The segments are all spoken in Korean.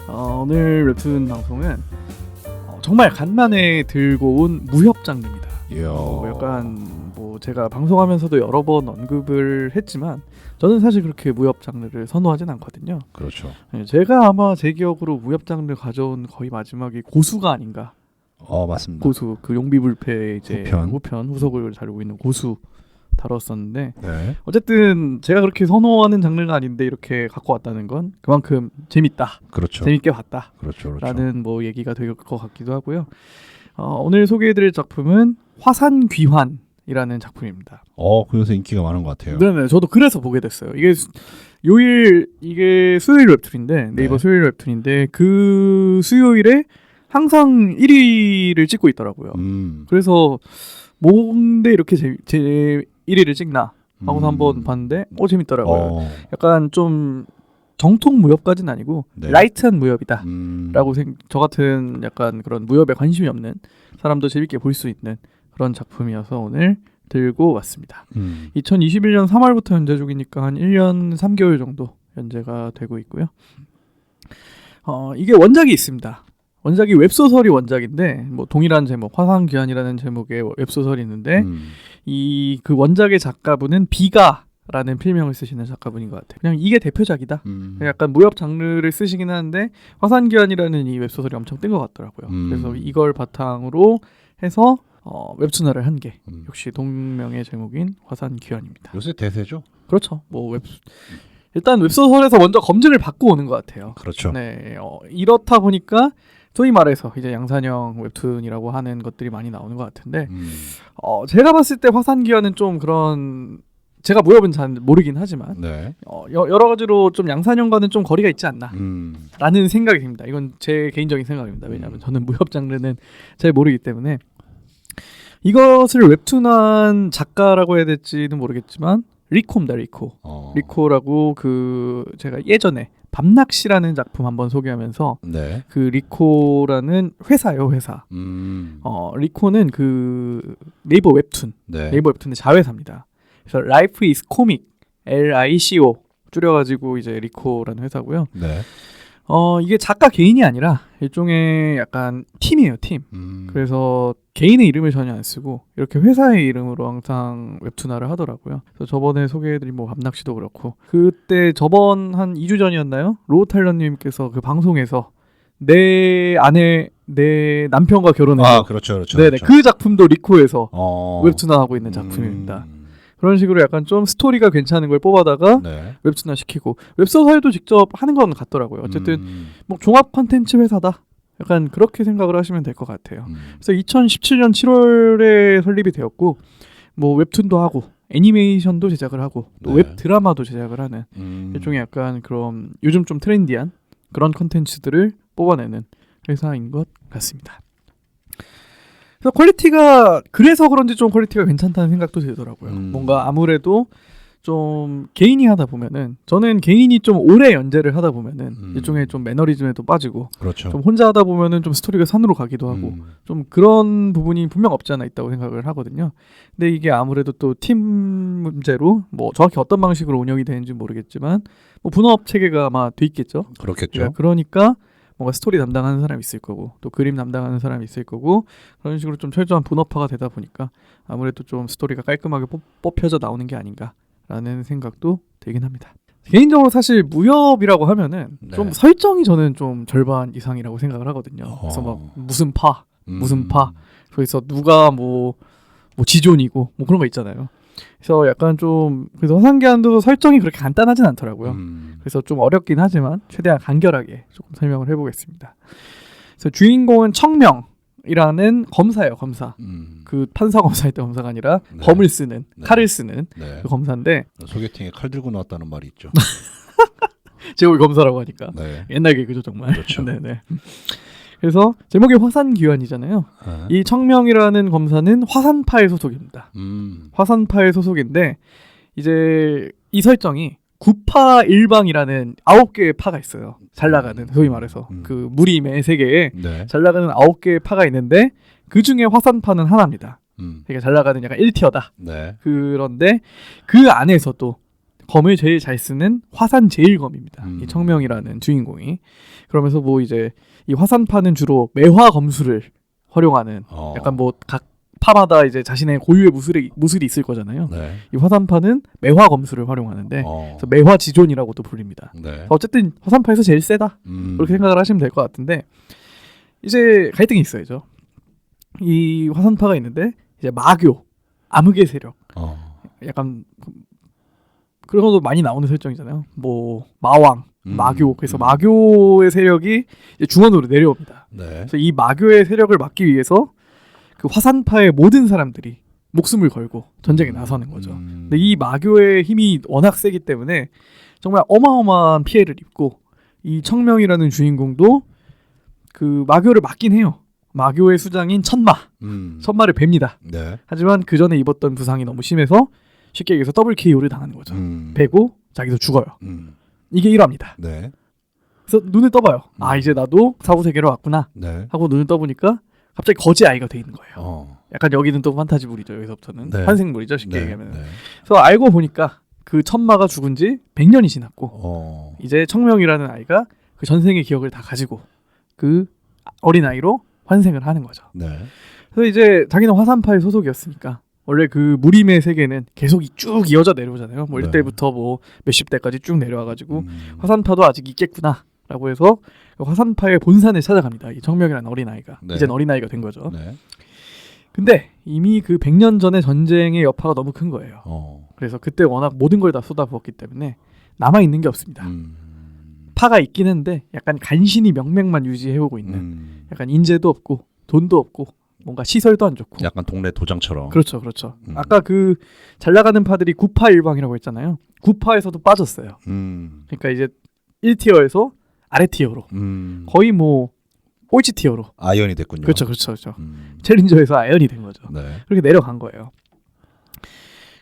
오늘 웹툰 방송은 정말 간만에 들고 온 무협 장르입니다. 약간 제가 방송하면서도 여러 번 언급을 했지만 저는 사실 그렇게 무협 장르를 선호하진 않거든요. 그렇죠. 제가 아마 제 기억으로 무협 장르 가져온 거의 마지막이 고수가 아닌가. 맞습니다. 고수, 그 용비불패 이제 후편. 후속을 다루고 있는 고수 다뤘었는데 네. 어쨌든 제가 그렇게 선호하는 장르가 아닌데 이렇게 갖고 왔다는 건 그만큼 재밌다. 그렇죠. 재밌게 봤다. 그렇죠. 라는 얘기가 될 것 같기도 하고요. 오늘 소개해드릴 작품은 화산귀환이라는 작품입니다. 그 요새 인기가 많은 것 같아요. 네네, 저도 그래서 보게 됐어요. 이게 수요일 웹툰인데 네이버 수요일 웹툰인데 그 수요일에 항상 1위를 찍고 있더라고요. 그래서 뭔데 이렇게 제 1위를 찍나 하고서 한번 봤는데 재밌더라고요. 약간 좀 정통 무협까지는 아니고 라이트한 무협이다 라고 저 같은 약간 그런 무협에 관심이 없는 사람도 재밌게 볼 수 있는 그런 작품이어서 오늘 들고 왔습니다. 2021년 3월부터 연재 중이니까 한 1년 3개월 정도 연재가 되고 있고요. 이게 원작이 있습니다. 원작이 웹소설이 원작인데 동일한 제목 화산귀환이라는 제목의 웹소설이 있는데 그 원작의 작가분은 비가라는 필명을 쓰시는 작가분인 것 같아요. 그냥 이게 대표작이다. 약간 무협 장르를 쓰시긴 하는데 화산귀환이라는 이 웹소설이 엄청 뜬 것 같더라고요. 그래서 이걸 바탕으로 해서 웹툰화를 한 게 역시 동명의 제목인 화산귀환입니다. 요새 대세죠? 그렇죠. 일단 웹소설에서 먼저 검증을 받고 오는 것 같아요. 그렇죠. 네, 이렇다 보니까 소위 말해서 이제 양산형 웹툰이라고 하는 것들이 많이 나오는 것 같은데 제가 봤을 때 화산귀환은 좀 그런 제가 무협은 잘 모르긴 하지만 여러 가지로 좀 양산형과는 좀 거리가 있지 않나 라는 생각이 듭니다. 이건 제 개인적인 생각입니다. 왜냐하면 저는 무협 장르는 잘 모르기 때문에 이것을 웹툰한 작가라고 해야 될지는 모르겠지만 리코입니다. 리코라고 제가 예전에 밤낚시라는 작품 한번 소개하면서 그 리코라는 회사예요. 회사. 리코는 그 네이버 웹툰 네이버 웹툰의 자회사입니다. 그래서 Life is Comic LICO 줄여가지고 이제 리코라는 회사고요. 이게 작가 개인이 아니라 일종의 약간 팀이에요. 팀. 그래서 개인의 이름을 전혀 안 쓰고 이렇게 회사의 이름으로 항상 웹툰화를 하더라고요. 그래서 저번에 소개해드린 밤낚시도 그렇고 그때 저번 한 2주 전이었나요? 로우타일러님께서 그 방송에서 내 남편과 결혼해서 그렇죠. 네네, 그 작품도 리코에서 웹툰화하고 있는 작품입니다. 그런 식으로 약간 좀 스토리가 괜찮은 걸 뽑아다가 웹툰화 시키고 웹소설도 직접 하는 건 같더라고요. 어쨌든 종합 콘텐츠 회사다. 약간 그렇게 생각을 하시면 될 것 같아요. 그래서 2017년 7월에 설립이 되었고 웹툰도 하고 애니메이션도 제작을 하고 또 웹드라마도 제작을 하는 일종의 약간 그런 요즘 좀 트렌디한 그런 콘텐츠들을 뽑아내는 회사인 것 같습니다. 그래서 그래서 그런지 좀 퀄리티가 괜찮다는 생각도 들더라고요. 뭔가 아무래도 좀 개인이 하다 보면은 저는 개인이 좀 오래 연재를 하다 보면은 일종의 좀 매너리즘에도 빠지고 좀 혼자 하다 보면은 좀 스토리가 산으로 가기도 하고 좀 그런 부분이 분명 없지 않아 있다고 생각을 하거든요. 근데 이게 아무래도 또 팀 문제로 정확히 어떤 방식으로 운영이 되는지 모르겠지만 분업 체계가 아마 돼 있겠죠. 그렇겠죠. 그러니까 뭔가 스토리 담당하는 사람이 있을 거고 또 그림 담당하는 사람이 있을 거고 그런 식으로 좀 철저한 분업화가 되다 보니까 아무래도 좀 스토리가 깔끔하게 뽑혀져 나오는 게 아닌가라는 생각도 들긴 합니다. 개인적으로 사실 무협이라고 하면은 좀 설정이 저는 좀 절반 이상이라고 생각을 하거든요. 그래서 무슨 파 그래서 누가 지존이고 그런 거 있잖아요. 그래서 약간 그래서 화산귀환도 설정이 그렇게 간단하진 않더라고요. 그래서 좀 어렵긴 하지만 최대한 간결하게 조금 설명을 해보겠습니다. 그래서 주인공은 청명이라는 검사예요. 검사. 그 판사 검사일 때 검사가 아니라 검을 쓰는 칼을 쓰는 그 검사인데 소개팅에 칼 들고 나왔다는 말이 있죠. 제목이 검사라고 하니까 옛날 개그죠 정말. 그렇죠. 네네. 그래서 제목이 화산귀환이잖아요. 이 청명이라는 검사는 화산파의 소속입니다. 화산파의 소속인데 이제 이 설정이 구파 일방이라는 9개의 파가 있어요. 잘 나가는 소위 말해서 그 무림의 세계에 잘 나가는 9개의 파가 있는데 그 중에 화산파는 하나입니다. 되게 잘 나가는 약간 1티어다. 그런데 그 안에서도 검을 제일 잘 쓰는 화산 제일검입니다. 이 청명이라는 주인공이. 그러면서 뭐 이제 이 화산파는 주로 매화 검술을 활용하는 약간 뭐 각 파마다 이제 자신의 고유의 무술이 있을 거잖아요. 네. 이 화산파는 매화 검술을 활용하는데 그래서 매화 지존이라고도 불립니다. 네. 어쨌든 화산파에서 제일 세다. 그렇게 생각을 하시면 될 것 같은데 이제 갈등이 있어야죠. 이 화산파가 있는데 이제 마교, 암흑의 세력, 약간 그런 것도 많이 나오는 설정이잖아요. 뭐 마왕, 마교. 그래서 마교의 세력이 이제 중원으로 내려옵니다. 네. 그래서 이 마교의 세력을 막기 위해서 그 화산파의 모든 사람들이 목숨을 걸고 전쟁에 나서는 거죠. 근데 이 마교의 힘이 워낙 세기 때문에 정말 어마어마한 피해를 입고 이 청명이라는 주인공도 그 마교를 막긴 해요. 마교의 수장인 천마를 뵙니다. 네. 하지만 그 전에 입었던 부상이 너무 심해서 쉽게 얘기해서 더블 KO를 당하는 거죠. 베고 자기도 죽어요. 이게 1화입니다. 네. 그래서 눈을 떠봐요. 아 이제 나도 사후 세계로 왔구나 네. 하고 눈을 떠보니까 갑자기 거지 아이가 돼 있는 거예요. 약간 여기는 또 판타지물이죠. 여기서부터는 네. 환생물이죠. 쉽게 네. 얘기하면. 네. 그래서 알고 보니까 그 천마가 죽은 지 100년이 지났고 이제 청명이라는 아이가 그 전생의 기억을 다 가지고 그 어린 아이로 환생을 하는 거죠. 네. 그래서 이제 자기는 화산파의 소속이었으니까 원래 그 무림의 세계는 계속 쭉 이어져 내려오잖아요. 뭐 네. 1대부터 뭐 몇십 대까지 쭉 내려와가지고 화산파도 아직 있겠구나라고 해서 화산파의 본산을 찾아갑니다. 이 청명이라는 어린아이가. 네. 이젠 어린아이가 된 거죠. 네. 근데 이미 그 100년 전의 전쟁의 여파가 너무 큰 거예요. 그래서 그때 워낙 모든 걸 다 쏟아부었기 때문에 남아있는 게 없습니다. 파가 있긴 한데 약간 간신히 명맥만 유지해오고 있는 약간 인재도 없고 돈도 없고 뭔가 시설도 안 좋고 약간 동네 도장처럼. 그렇죠. 아까 그 잘 나가는 파들이 9파 일방이라고 했잖아요. 9파에서도 빠졌어요. 그러니까 이제 1티어에서 아래 티어로 거의 뭐 꼴찌 티어로 아이언이 됐군요. 그렇죠. 챌린저에서 아이언이 된 거죠. 네. 그렇게 내려간 거예요.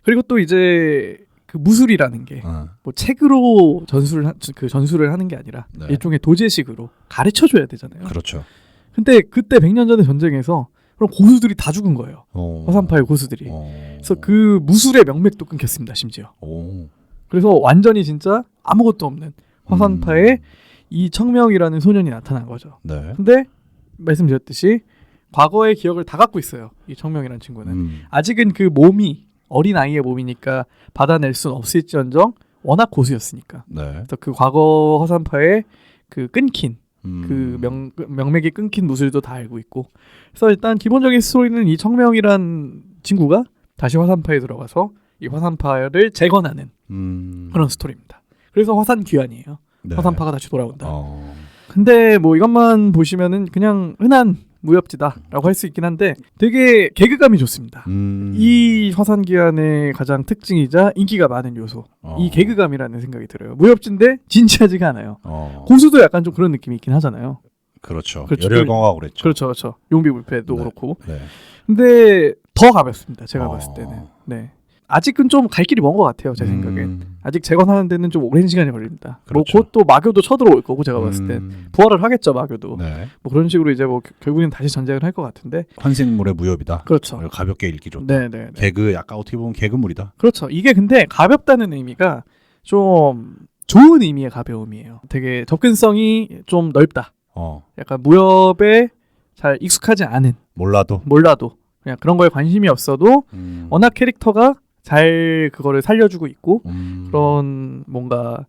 그리고 또 이제 그 무술이라는 게 뭐 책으로 전술을 하는 게 아니라 네. 일종의 도제식으로 가르쳐 줘야 되잖아요. 그렇죠. 근데 그때 100년 전의 전쟁에서 그럼 고수들이 다 죽은 거예요. 화산파의 고수들이. 그래서 그 무술의 명맥도 끊겼습니다. 심지어. 그래서 완전히 진짜 아무것도 없는 화산파의 이 청명이라는 소년이 나타난 거죠. 네. 근데 말씀드렸듯이 과거의 기억을 다 갖고 있어요. 이 청명이라는 친구는. 아직은 그 몸이 어린 아이의 몸이니까 받아낼 순 없을지언정 워낙 고수였으니까. 네. 그래서 그 과거 화산파의 그 끊긴 그 명맥이 끊긴 무술도 다 알고 있고. 그래서 일단 기본적인 스토리는 이 청명이란 친구가 다시 화산파에 들어가서 이 화산파를 재건하는 그런 스토리입니다. 그래서 화산 귀환이에요. 네. 화산파가 다시 돌아온다. 근데 뭐 이것만 보시면은 그냥 흔한 무협지다라고 할 수 있긴 한데 되게 개그감이 좋습니다. 이 화산기환의 가장 특징이자 인기가 많은 요소 이 개그감이라는 생각이 들어요. 무협지인데 진지하지가 않아요. 고수도 약간 좀 그런 느낌이 있긴 하잖아요. 그렇죠. 열혈광하고 그랬죠. 그렇죠. 용비불패도 네. 그렇고. 네. 근데 더 가볍습니다. 제가 봤을 때는. 네. 아직은 좀 갈 길이 먼 것 같아요. 제 생각엔. 아직 재건하는 데는 좀 오랜 시간이 걸립니다. 그렇죠. 뭐 곧 또 마교도 쳐들어올 거고 제가 봤을 땐 부활을 하겠죠. 마교도. 네. 뭐 그런 식으로 이제 뭐 결국엔 다시 전쟁을 할 것 같은데. 환생물의 무협이다. 그렇죠. 가볍게 읽기 좋다. 네네. 개그 약간 어떻게 보면 개그물이다. 그렇죠. 이게 근데 가볍다는 의미가 좀 좋은 의미의 가벼움이에요. 되게 접근성이 좀 넓다. 약간 무협에 잘 익숙하지 않은 몰라도 그냥 그런 거에 관심이 없어도 워낙 캐릭터가 잘 그거를 살려주고 있고 그런 뭔가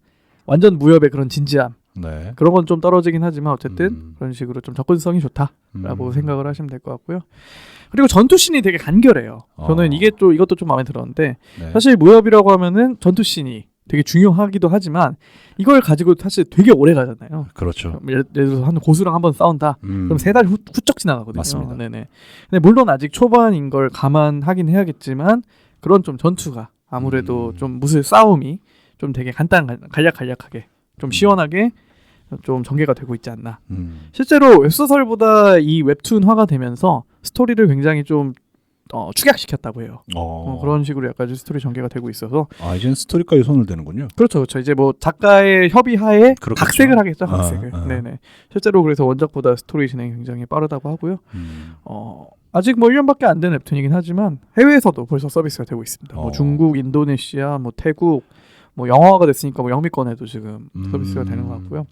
완전 무협의 그런 진지함 네. 그런 건 좀 떨어지긴 하지만 어쨌든 그런 식으로 좀 접근성이 좋다라고 생각을 하시면 될 것 같고요. 그리고 전투씬이 되게 간결해요. 저는 이것도 좀 마음에 들었는데 네. 사실 무협이라고 하면은 전투씬이 되게 중요하기도 하지만 이걸 가지고 사실 되게 오래 가잖아요. 그렇죠. 예를 들어서 한 고수랑 한번 싸운다. 그럼 3달 후쩍 지나가거든요. 맞습니다. 네네. 근데 물론 아직 초반인 걸 감안하긴 해야겠지만 그런 좀 전투가 아무래도 좀 무술 싸움이 좀 되게 간략하게 좀 시원하게 좀 전개가 되고 있지 않나. 실제로 웹소설보다 이 웹툰화가 되면서 스토리를 굉장히 좀 축약시켰다고 해요. 그런 식으로 약간 스토리 전개가 되고 있어서 이제는 스토리까지 손을 대는군요. 그렇죠. 이제 뭐 작가의 협의하에 그렇겠죠. 각색을 하겠죠. 각색을. 네네. 실제로 그래서 원작보다 스토리 진행이 굉장히 빠르다고 하고요. 아직 뭐 1년밖에 안 된 웹툰이긴 하지만 해외에서도 벌써 서비스가 되고 있습니다. 뭐 중국, 인도네시아, 뭐 태국, 뭐 영화가 됐으니까 뭐 영미권에도 지금 서비스가 되는 것 같고요.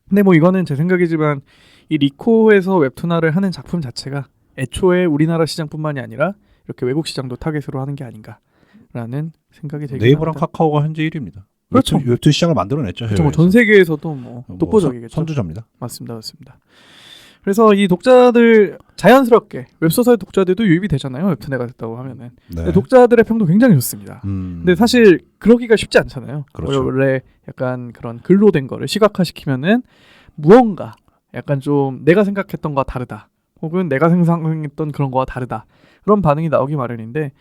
근데 뭐 이거는 제 생각이지만 이 리코에서 웹툰화를 하는 작품 자체가 애초에 우리나라 시장뿐만이 아니라 이렇게 외국 시장도 타겟으로 하는 게 아닌가라는 생각이 들긴 네이버랑 합니다. 카카오가 현재 1위입니다. 그렇죠. 웹툰 시장을 만들어냈죠. 그렇죠. 뭐전 세계에서도 뭐 독보적이겠죠. 선두자입니다. 맞습니다. 그래서 이 독자들 자연스럽게 웹소설 독자들도 유입이 되잖아요. 웹툰화가 됐다고 하면은. 네. 독자들의 평도 굉장히 좋습니다. 근데 사실 그러기가 쉽지 않잖아요. 그렇죠. 원래 약간 그런 글로 된 거를 시각화시키면은 무언가 약간 좀 내가 생각했던 거와 다르다. 혹은 내가 상상했던 그런 거와 다르다. 그런 반응이 나오기 마련인데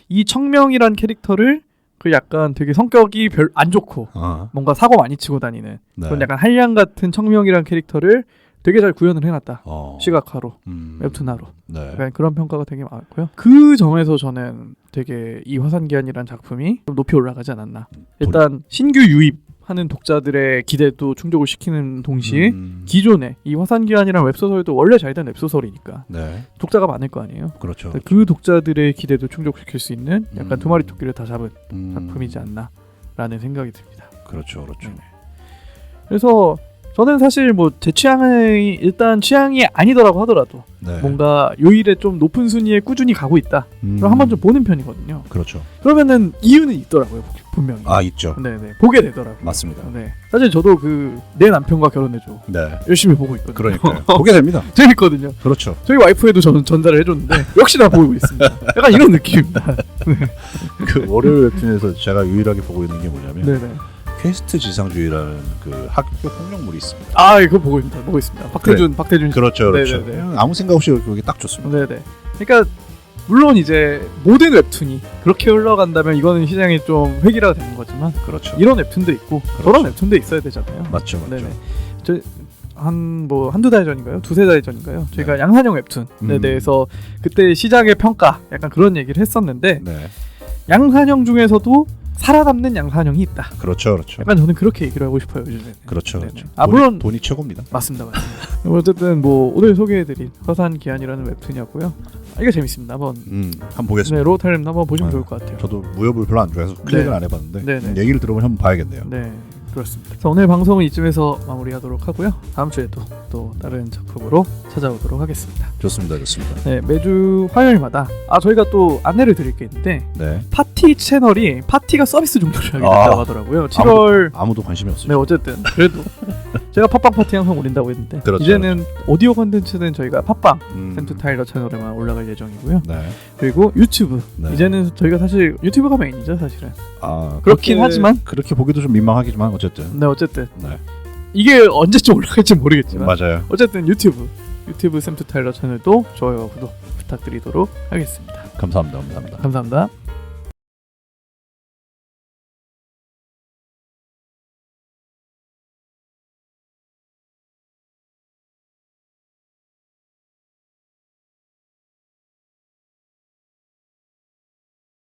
이 청명이란 캐릭터를 그 약간 되게 성격이 별 안 좋고 뭔가 사고 많이 치고 다니는 네. 그런 약간 한량 같은 청명이란 캐릭터를 되게 잘 구현을 해놨다. 시각화로, 웹툰화로. 네. 약간 그런 평가가 되게 많고요. 그 점에서 저는 되게 이 화산기한이란 작품이 좀 높이 올라가지 않았나. 일단 신규 유입하는 독자들의 기대도 충족을 시키는 동시에 기존에 이 화산기한이란 웹소설도 원래 잘 된 웹소설이니까 네. 독자가 많을 거 아니에요. 그렇죠. 그 독자들의 기대도 충족시킬 수 있는 약간 두 마리 토끼를 다 잡은 작품이지 않나라는 생각이 듭니다. 그렇죠. 네. 그래서 저는 사실 뭐 제 취향이 일단 취향이 아니더라고 하더라도 네. 뭔가 요일에 좀 높은 순위에 꾸준히 가고 있다. 그럼 한번 좀 보는 편이거든요. 그렇죠. 그러면은 이유는 있더라고요, 분명히. 있죠. 네네, 보게 되더라고요. 맞습니다. 네, 사실 저도 그 내 남편과 결혼해줘 네. 열심히 보고 있거든요. 그러니까요. 보게 됩니다. 재밌거든요. 그렇죠. 저희 와이프에도 저는 전달을 해줬는데 역시나 보고 있습니다. 약간 이런 느낌입니다. 그 월요일 웹툰에서 제가 유일하게 보고 있는 게 뭐냐면 네네. 퀘스트 지상주의라는 그 학교 폭력물이 있습니다. 이거 보고 있습니다. 박태준. 그렇죠. 네네네. 그냥 아무 생각 없이 그게 딱 좋습니다. 네네. 그러니까 물론 이제 모든 웹툰이 그렇게 흘러간다면 이거는 시장이 좀 획일화가 되는 거지만 그렇죠. 이런 웹툰도 있고 저런 웹툰도 있어야 되잖아요. 맞죠. 네네. 한두 달 전인가요? 두세 달 전인가요? 저희가 양산형 웹툰에 대해서 그때 시장의 평가 약간 그런 얘기를 했었는데 네. 양산형 중에서도 살아남는 양산형이 있다. 그렇죠. 약간 저는 그렇게 얘기를 하고 싶어요. 요즘에. 그렇죠. 네네. 그렇죠. 물론 돈이 최고입니다. 맞습니다. 어쨌든 뭐 오늘 소개해드린 화산기한이라는 웹툰이었고요. 이게 재밌습니다. 한번 보겠습니다. 네, 로탈렘도 한번 보시면 좋을 것 같아요. 저도 무협을 별로 안 좋아해서 클릭을 안 해봤는데 네네. 얘기를 들어보면 한번 봐야겠네요. 네, 그렇습니다. 그래서 오늘 방송은 이쯤에서 마무리하도록 하고요. 다음 주에도 또 다른 작품으로 찾아오도록 하겠습니다. 좋습니다. 네, 매주 화요일마다 저희가 또 안내를 드릴 게 있는데 네. 파티 채널이 파티가 서비스 종료를 하게 됐다고 하더라고요. 7월 아무도 관심이 없어요. 네, 어쨌든 그래도 제가 팟빵 파티 항상 올린다고 했는데 그렇죠. 이제는 오디오 컨텐츠는 저희가 팟빵 샘투 타일러 채널에만 올라갈 예정이고요. 네. 그리고 유튜브 네. 이제는 저희가 사실 유튜브가 메인이죠, 사실은. 그렇긴 그렇긴 하지만 그렇게 보기도 좀 민망하지만 어쨌든. 네, 어쨌든 네. 이게 언제쯤 올라갈지 모르겠지만 맞아요. 어쨌든 유튜브 샘투 타일러 채널도 좋아요와 구독 부탁드리도록 하겠습니다. 감사합니다. 감사합니다.